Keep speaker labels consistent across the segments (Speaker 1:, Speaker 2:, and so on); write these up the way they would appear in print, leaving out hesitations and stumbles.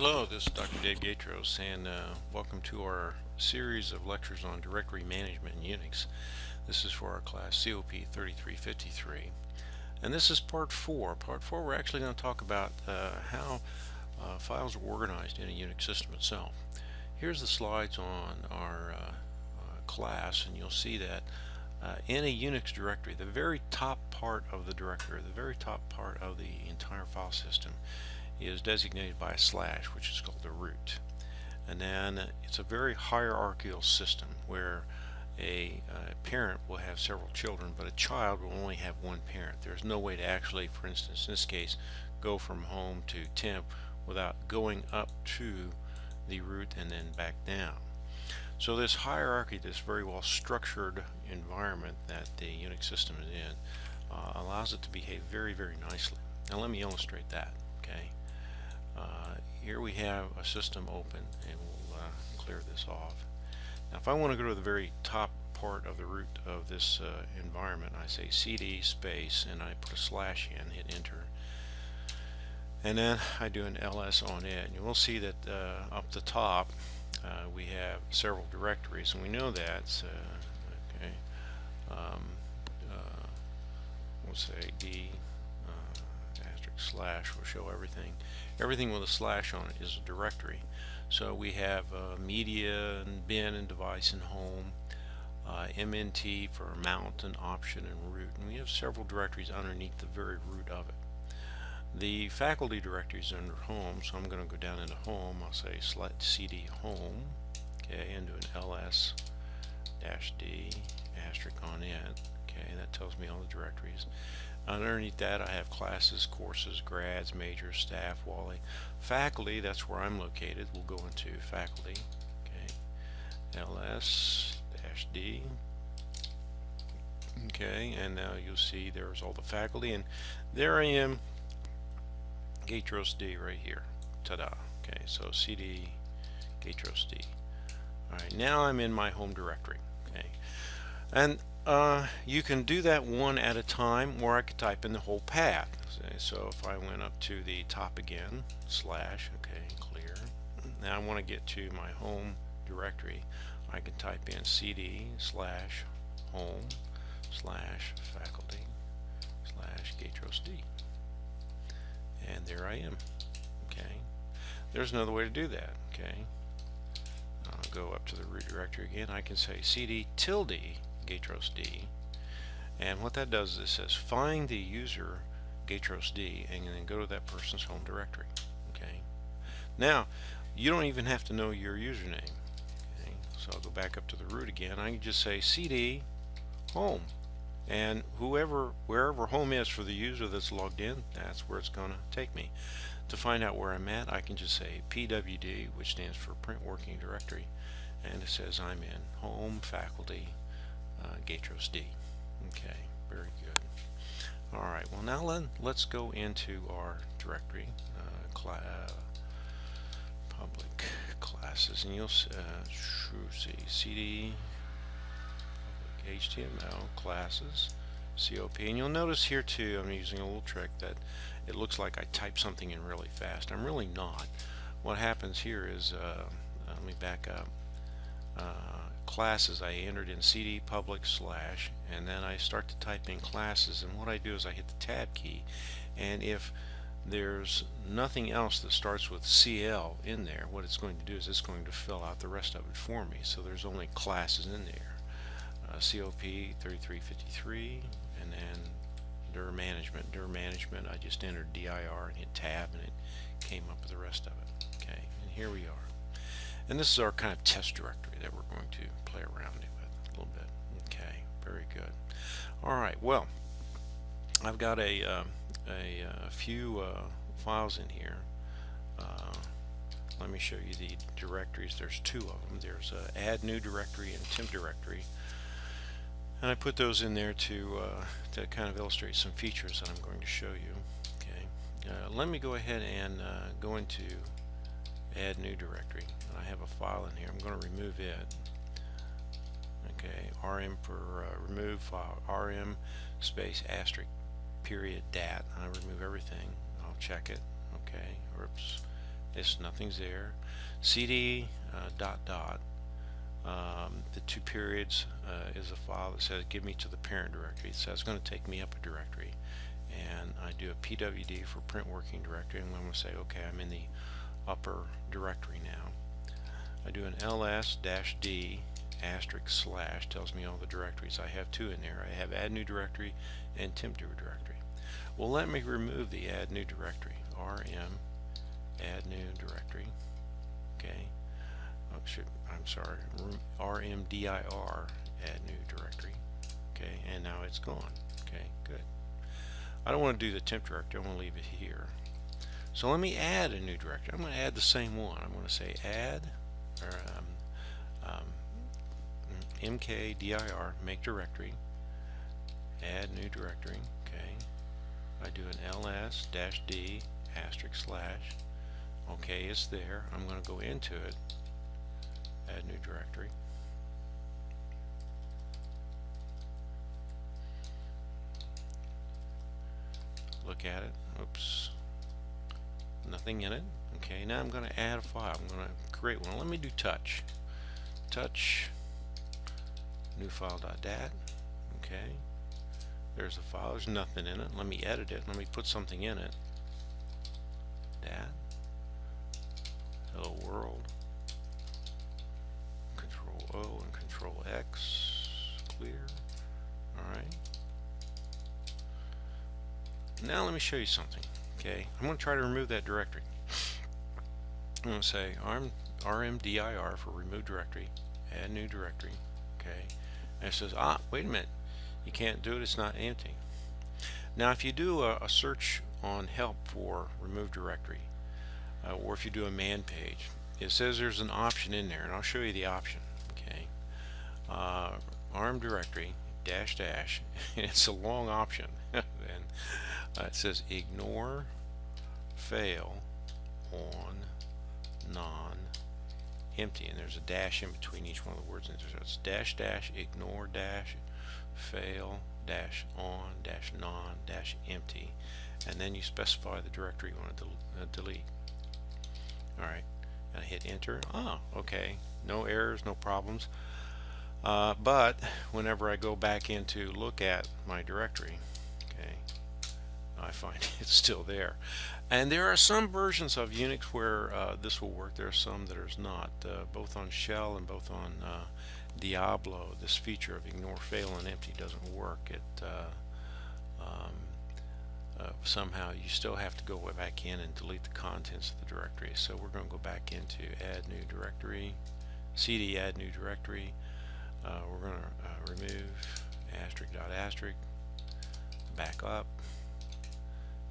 Speaker 1: Hello, this is Dr. Dave Gaitros, and welcome to our series of lectures on directory management in Unix. This is for our class COP 3353, and this is part 4. Part 4, we're actually going to talk about how files are organized in a Unix system itself. Here's the slides on our class, and you'll see that in a Unix directory, the very top part of the directory, the very top part of the entire file system is designated by a slash, which is called the root. And then it's a very hierarchical system where a parent will have several children, but a child will only have one parent. There's no way to actually, for instance, in this case, go from home to temp without going up to the root and then back down. So this hierarchy, this very well structured environment that the Unix system is in, allows it to behave very, very nicely. Now let me illustrate that. Okay. Here we have a system open, and we'll clear this off. Now if I want to go to the very top part of the root of this environment, I say cd space and I put a slash in, hit enter, and then I do an ls on it, and you will see that up the top we have several directories, and we know that okay, we'll say d slash will show everything. Everything with a slash on it is a directory. So we have media and bin and device and home, MNT for mount and option and root, and we have several directories underneath the very root of it. The faculty directory is under home, so I'm going to go down into home. I'll say select cd home, okay, and do an ls -d asterisk on it. Okay, that tells me all the directories. Underneath that I have classes, courses, grads, majors, staff, Wally. Faculty, that's where I'm located. We'll go into faculty. Okay, ls-d. Okay, and now you'll see there's all the faculty, and there I am, Gaitros D right here. Ta-da. Okay, so cd Gaitros D. Alright, now I'm in my home directory. Okay, and you can do that one at a time, or I could type in the whole path. So if I went up to the top again, slash, okay, clear. Now I want to get to my home directory. I can type in cd slash home slash faculty slash Gaitros D. And there I am. Okay. There's another way to do that. Okay. I'll go up to the root directory again. I can say cd tilde Gaitros D, and what that does is it says find the user Gaitros D and then go to that person's home directory. Okay, now you don't even have to know your username. Okay, so I'll go back up to the root again. I can just say cd home, and wherever home is for the user that's logged in, that's where it's going to take me. To find out where I'm at, I can just say pwd, which stands for print working directory, and it says I'm in home faculty Gaitros D. Okay, very good. Alright, well now let's go into our directory, public classes, and you'll see cd public HTML classes COP, and you'll notice here too I'm using a little trick that it looks like I type something in really fast. I'm really not. What happens here is let me back up. Classes, I entered in cd public slash, and then I start to type in classes, and what I do is I hit the tab key, and if there's nothing else that starts with CL in there, what it's going to do is it's going to fill out the rest of it for me. So there's only classes in there. COP 3353, and then dir management, I just entered dir and hit tab, and it came up with the rest of it. Okay, and here we are. And this is our kind of test directory that we're going to play around with a little bit. Okay, very good. Alright, well, I've got a few files in here. Let me show you the directories. There's two of them. There's add new directory and temp directory. And I put those in there to kind of illustrate some features that I'm going to show you. Okay, let me go ahead and go into add new directory. I have a file in here. I'm going to remove it. Okay, rm for remove file, rm space * period dat. I remove everything. I'll check it. Okay, oops, nothing's there. CD dot dot. The two periods is a file that says give me to the parent directory. So it's going to take me up a directory, and I do a pwd for print working directory, and I'm going to say okay, I'm in the upper directory now. I do an ls-d asterisk slash, tells me all the directories. I have two in there. I have add new directory and temp directory. Well, let me remove the add new directory. rm add new directory. Okay. I'm sorry, rmdir add new directory. Okay, and now it's gone. Okay, good. I don't want to do the temp directory. I want to leave it here. So let me add a new directory. I'm going to add the same one. I'm going to say add or mkdir, make directory, add new directory. Okay, I do an ls-d asterisk slash. Okay, it's there. I'm going to go into it, add new directory. Look at it. Oops, nothing in it. Okay, now I'm going to add a file. I'm going to create one. Let me do touch new file.dat. Okay, there's a file. There's nothing in it. Let me edit it. Let me put something in it. Dat hello world, control O and control X, clear. Alright, now let me show you something. Okay, I'm going to try to remove that directory. I'm going to say rmdir for remove directory, add new directory. Okay, and it says, wait a minute, you can't do it, it's not empty. Now if you do a search on help for remove directory, or if you do a man page, it says there's an option in there, and I'll show you the option. Okay, rm directory dash and it's a long option. And it says ignore fail on non empty, and there's a dash in between each one of the words, and so it's dash ignore dash fail dash on dash non dash empty, and then you specify the directory you want to delete. Alright, and I hit enter. Okay, no errors, no problems, but whenever I go back in to look at my directory, okay, I find it's still there. And there are some versions of Unix where this will work. There are some that are not. Both on Shell and both on Diablo, this feature of ignore fail and empty doesn't work. Somehow you still have to go back in and delete the contents of the directory. So we're going to go back into add new directory, cd add new directory. We're going to remove asterisk dot asterisk, back up,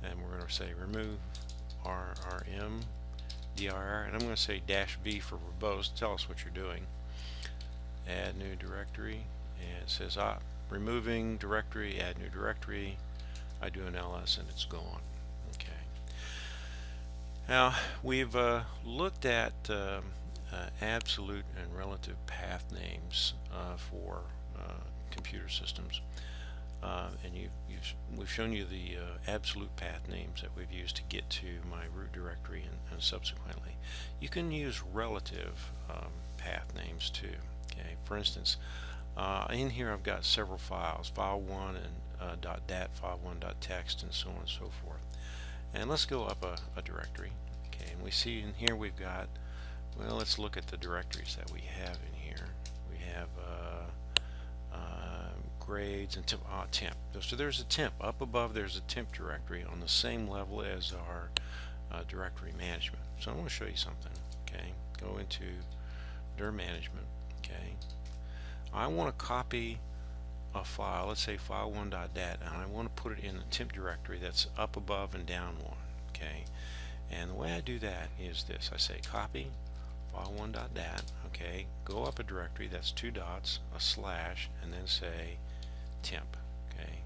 Speaker 1: and we're going to say remove rm dir, and I'm going to say -v for verbose. Tell us what you're doing. Add new directory, and it says removing directory, add new directory. I do an ls and it's gone. Okay, now we've looked at absolute and relative path names for computer systems. And we've shown you the absolute path names that we've used to get to my root directory and subsequently. You can use relative path names too. Okay, for instance, in here I've got several files, file1 and .dat, file1.txt, and so on and so forth. And let's go up a directory. Okay, and we see in here we've got, well, let's look at the directories that we have in here. We have grades and temp. So there's a temp. Up above there's a temp directory on the same level as our directory management. So I want to show you something. Okay, go into dir management. Okay, I want to copy a file, let's say file1.dat, and I want to put it in the temp directory that's up above and down one. Okay, and the way I do that is this. I say copy file1.dat. Okay, go up a directory, that's two dots, a slash, and then say temp. Okay,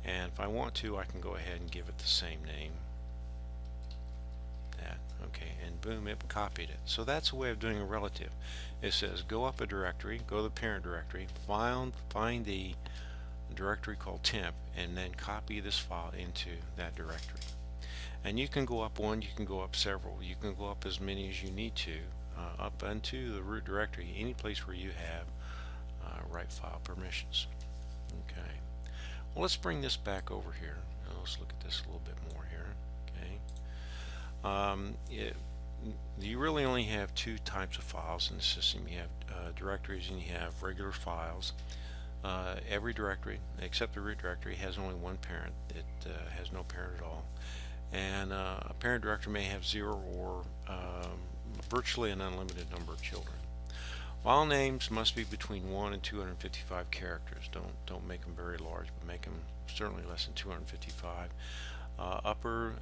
Speaker 1: and if I want to, I can go ahead and give it the same name, that. Okay, and boom, it copied it. So that's a way of doing a relative. It says go up a directory, go to the parent directory, find the directory called temp, and then copy this file into that directory. And you can go up one, you can go up several, you can go up as many as you need to, up into the root directory, any place where you have write file permissions. Okay. Well, let's bring this back over here. Let's look at this a little bit more here. Okay. You really only have two types of files in the system. You have directories and you have regular files. Every directory, except the root directory, has only one parent. It has no parent at all. And a parent directory may have 0 or virtually an unlimited number of children. File names must be between 1 and 255 characters. Don't make them very large, but make them certainly less than 255.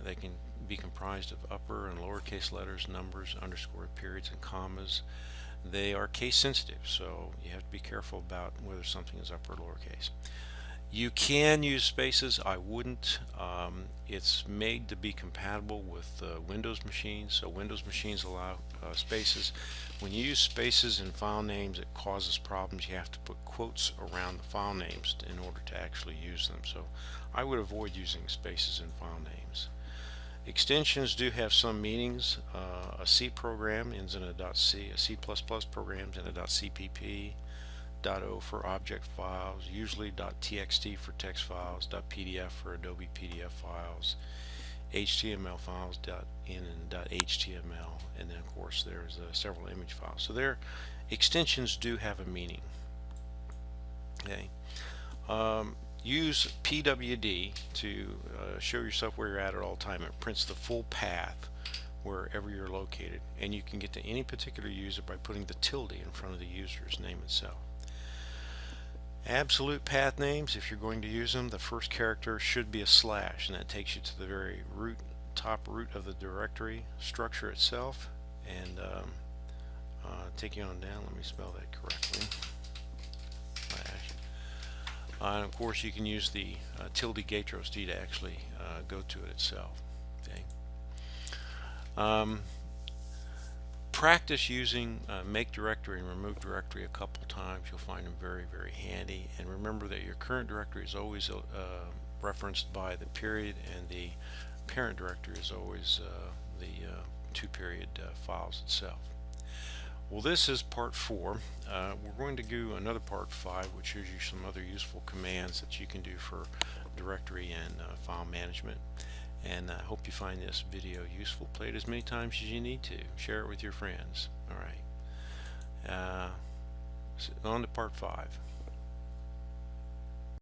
Speaker 1: They can be comprised of upper and lowercase letters, numbers, underscore, periods, and commas. They are case sensitive, so you have to be careful about whether something is upper or lowercase. You can use spaces. I wouldn't. It's made to be compatible with Windows machines, so Windows machines allow spaces. When you use spaces in file names, it causes problems. You have to put quotes around the file names in order to actually use them. So I would avoid using spaces in file names. Extensions do have some meanings. A C program ends in a .c. A C++ program ends in a .cpp. .o for object files, usually .txt for text files, .pdf for Adobe PDF files, HTML files, .in and .html, and then of course there's several image files. So their extensions do have a meaning. Okay. Use PWD to show yourself where you're at all time. It prints the full path wherever you're located, and you can get to any particular user by putting the tilde in front of the user's name itself. Absolute path names, if you're going to use them, the first character should be a slash, and that takes you to the very top root of the directory structure itself. And take you on down, let me spell that correctly. And of course you can use the tilde Gaitros D to actually go to it itself. Okay. Practice using make directory and remove directory a couple times. You'll find them very, very handy. And remember that your current directory is always referenced by the period, and the parent directory is always the two-period files itself. Well, this is part 4. We're going to do another part 5, which shows you some other useful commands that you can do for directory and file management. And I hope you find this video useful. Play it as many times as you need to. Share it with your friends. All right. On to part 5.